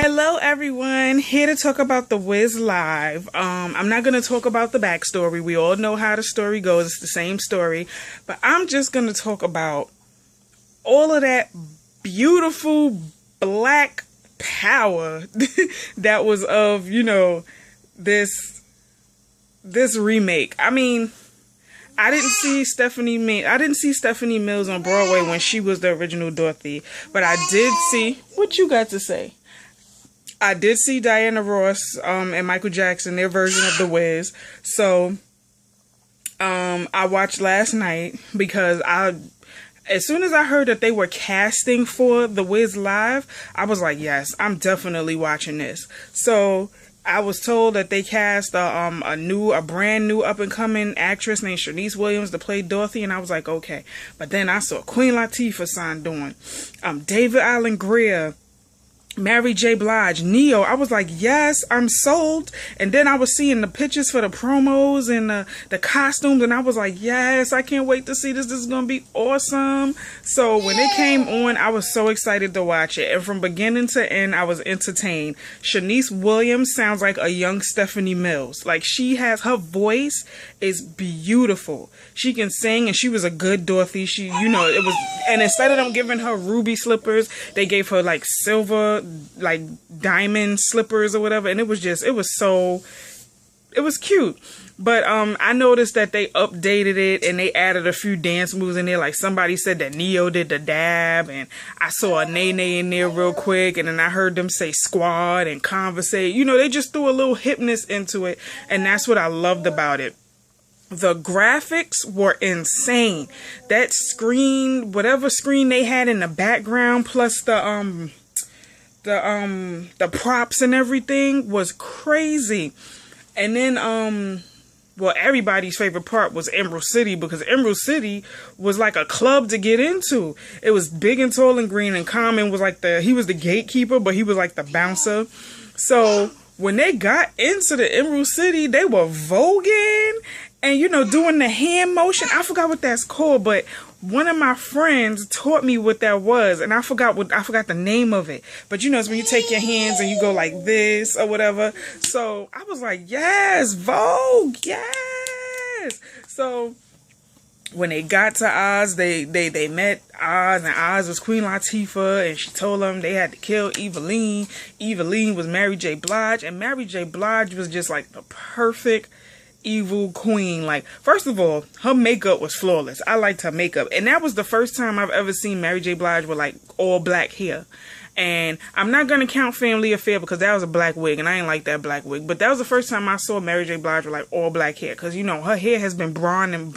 Hello everyone, here to talk about The Wiz Live. I'm not going to talk about the backstory. We all know how the story goes. It's the same story. But I'm just going to talk about all of that beautiful black power that was of, this remake. I mean, I didn't see Stephanie Mills on Broadway when she was the original Dorothy, but I did see what you got to say. I did see Diana Ross and Michael Jackson, their version of The Wiz. So I watched last night because as soon as I heard that they were casting for The Wiz Live, I was like, yes, I'm definitely watching this. So I was told that they cast a brand new up and coming actress named Shanice Williams to play Dorothy, and I was like, okay. But then I saw Queen Latifah signed on, David Alan Grier, Mary J. Blige, Neo. I was like, yes, I'm sold. And then I was seeing the pictures for the promos and the costumes, and I was like, yes, I can't wait to see this. This is going to be awesome. So when it came on, I was so excited to watch it. And from beginning to end, I was entertained. Shanice Williams sounds like a young Stephanie Mills. Like, her voice is beautiful. She can sing, and she was a good Dorothy. And instead of them giving her ruby slippers, they gave her like silver, like diamond slippers or whatever, and it was cute. But I noticed that they updated it and they added a few dance moves in there. Like, somebody said that Neo did the dab, and I saw a Nene in there real quick, and then I heard them say squad and conversate. They just threw a little hipness into it, and that's what I loved about it. The graphics were insane. That screen, whatever screen they had in the background, plus the props and everything was crazy. And then everybody's favorite part was Emerald City, because Emerald City was like a club to get into. It was big and tall and green, and Common was like he was the gatekeeper, but he was like the bouncer. So when they got into the Emerald City, they were voguing and doing the hand motion. I forgot what that's called, but one of my friends taught me what that was, and I forgot the name of it. But it's when you take your hands and you go like this or whatever. So I was like, yes, Vogue, yes. So when they got to Oz, they met Oz, and Oz was Queen Latifah, and she told them they had to kill Eveline. Eveline was Mary J. Blige, and Mary J. Blige was just like the perfect evil queen. Like, first of all, her makeup was flawless. I liked her makeup, and that was the first time I've ever seen Mary J. Blige with like all black hair. And I'm not gonna count Family Affair because that was a black wig, and I ain't like that black wig. But that was the first time I saw Mary J. Blige with like all black hair, because her hair has been brawn.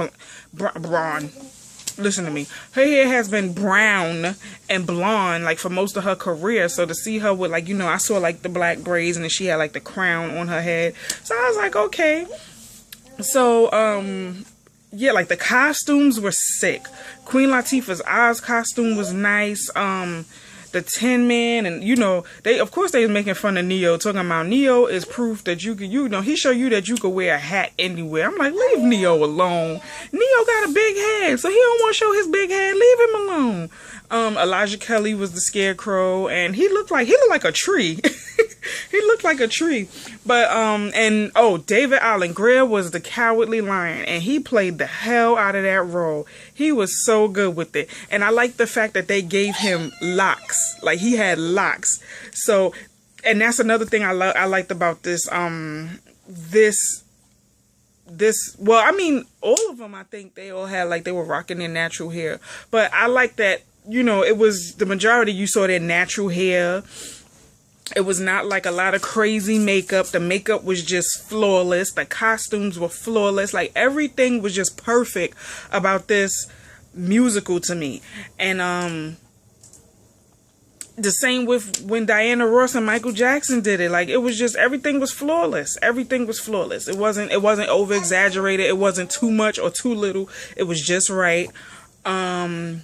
Listen to me. Her hair has been brown and blonde like for most of her career. So to see her with like I saw like the black braids, and then she had like the crown on her head. So I was like, okay. So, like the costumes were sick. Queen Latifah's Oz costume was nice. The Tin Man, and they was making fun of Neo, talking about Neo is proof that you can, he show you that you could wear a hat anywhere. I'm like, leave Neo alone. Neo got a big head, so he don't want to show his big head. Leave him alone. Elijah Kelly was the Scarecrow, and he looked like a tree. He looked like a tree. But David Alan Grier was the Cowardly Lion, and he played the hell out of that role. He was so good with it. And I like the fact that they gave him locks. Like, he had locks. So, and that's another thing I liked about this all of them, I think they all had, like, they were rocking their natural hair. But I like that, it was the majority, you saw their natural hair. It was not like a lot of crazy makeup. The makeup was just flawless. The costumes were flawless. Like, everything was just perfect about this musical to me. And the same with when Diana Ross and Michael Jackson did it. Like, it was just, everything was flawless. Everything was flawless. It wasn't over exaggerated. It wasn't too much or too little. It was just right. Now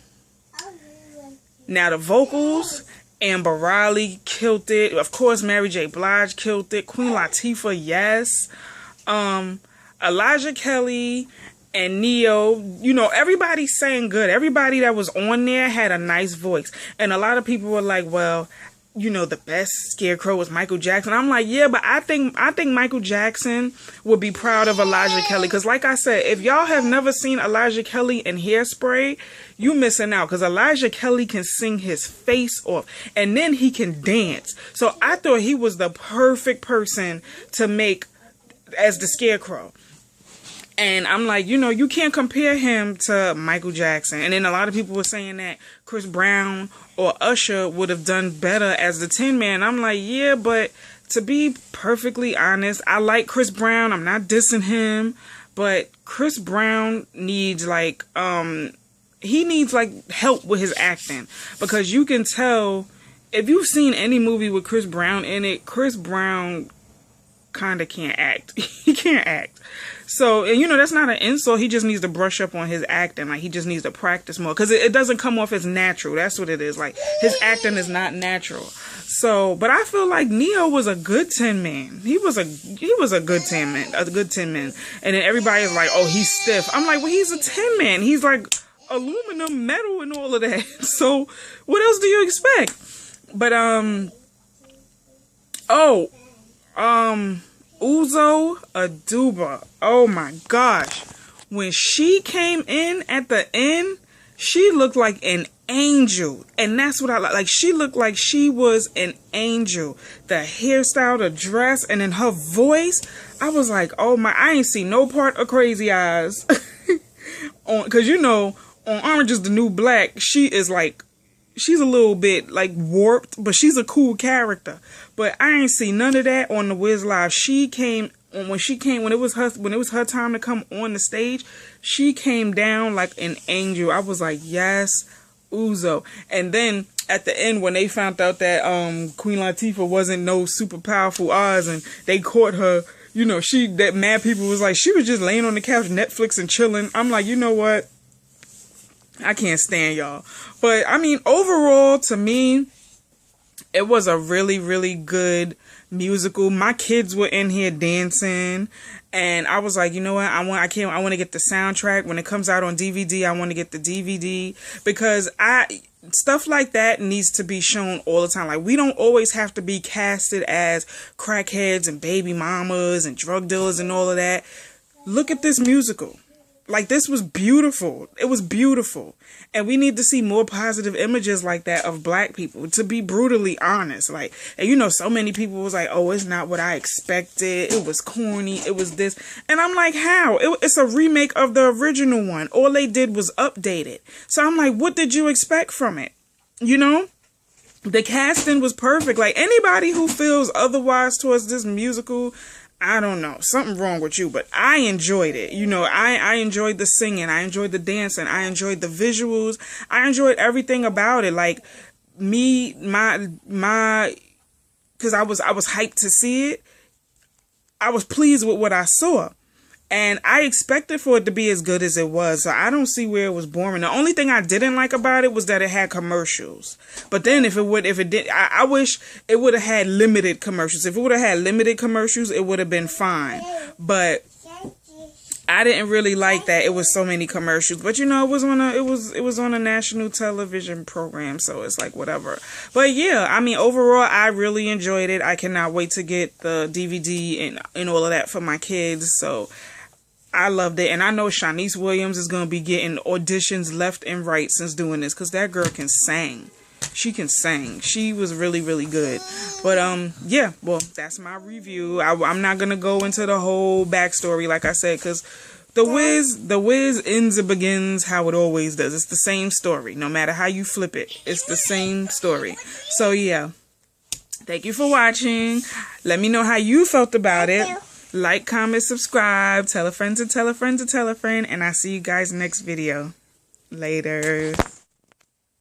the vocals, Amber Riley killed it. Of course, Mary J. Blige killed it. Queen Latifah, yes. Elijah Kelly and Neo, everybody sang good. Everybody that was on there had a nice voice. And a lot of people were like, well, you know, the best Scarecrow was Michael Jackson. I'm like, yeah, but I think Michael Jackson would be proud of Elijah Kelly. Because like I said, if y'all have never seen Elijah Kelly in Hairspray, you missing out. Because Elijah Kelly can sing his face off. And then he can dance. So I thought he was the perfect person to make as the Scarecrow. And I'm like, you know, you can't compare him to Michael Jackson. And then a lot of people were saying that Chris Brown or Usher would have done better as the Tin Man. I'm like, yeah, but to be perfectly honest, I like Chris Brown. I'm not dissing him. But Chris Brown needs like, he needs like help with his acting. Because you can tell, if you've seen any movie with Chris Brown in it, Chris Brown kind of can't act. He can't act. So, and you know, that's not an insult. He just needs to brush up on his acting. Like, he just needs to practice more. Because it doesn't come off as natural. That's what it is. Like, his acting is not natural. So, but I feel like Neo was a good Tin Man. He was a good Tin Man. A good Tin Man. And then everybody is like, oh, he's stiff. I'm like, well, he's a Tin Man. He's like aluminum, metal, and all of that. So, what else do you expect? But, Uzo Aduba. Oh my gosh. When she came in at the end, she looked like an angel. And that's what I like. Like, she looked like she was an angel. The hairstyle, the dress, and then her voice. I was like, oh my, I ain't seen no part of Crazy Eyes. Because, you know, on Orange is the New Black, she is like, she's a little bit like warped, but she's a cool character. But I ain't seen none of that on the Wiz Live. She came when it was her time to come on the stage. She came down like an angel. I was like, yes, Uzo. And then at the end, when they found out that Queen Latifah wasn't no super powerful Oz, and they caught her, you know, that mad people was like, she was just laying on the couch, Netflix and chilling. I'm like, you know what? I can't stand y'all. But, I mean, overall, to me, it was a really, really good musical. My kids were in here dancing. And I was like, you know what? I want to get the soundtrack. When it comes out on DVD, I want to get the DVD. Because stuff like that needs to be shown all the time. Like, we don't always have to be casted as crackheads and baby mamas and drug dealers and all of that. Look at this musical. Like, this was beautiful. It was beautiful. And we need to see more positive images like that of black people, to be brutally honest. Like, and you know, so many people was like, oh, it's not what I expected. It was corny. It was this. And I'm like, how? It's a remake of the original one. All they did was update it. So I'm like, what did you expect from it? You know? The casting was perfect. Like, anybody who feels otherwise towards this musical, I don't know, something wrong with you, but I enjoyed it. You know, I enjoyed the singing. I enjoyed the dancing. I enjoyed the visuals. I enjoyed everything about it. Like, because I was hyped to see it. I was pleased with what I saw. And I expected for it to be as good as it was. So I don't see where it was boring. The only thing I didn't like about it was that it had commercials. But then I wish it would have had limited commercials. If it would have had limited commercials, it would have been fine. But I didn't really like that it was so many commercials. But you know, it was on a national television program, so it's like whatever. But yeah, I mean, overall, I really enjoyed it. I cannot wait to get the DVD and all of that for my kids. So I loved it. And I know Shanice Williams is going to be getting auditions left and right since doing this, because that girl can sing. She can sing. She was really, really good. But, yeah, well, that's my review. I'm not going to go into the whole backstory, like I said, because The Wiz ends and begins how it always does. It's the same story. No matter how you flip it, it's the same story. So, yeah. Thank you for watching. Let me know how you felt about it. Like, comment, subscribe, tell a friend to tell a friend to tell a friend, and I'll see you guys next video. Later.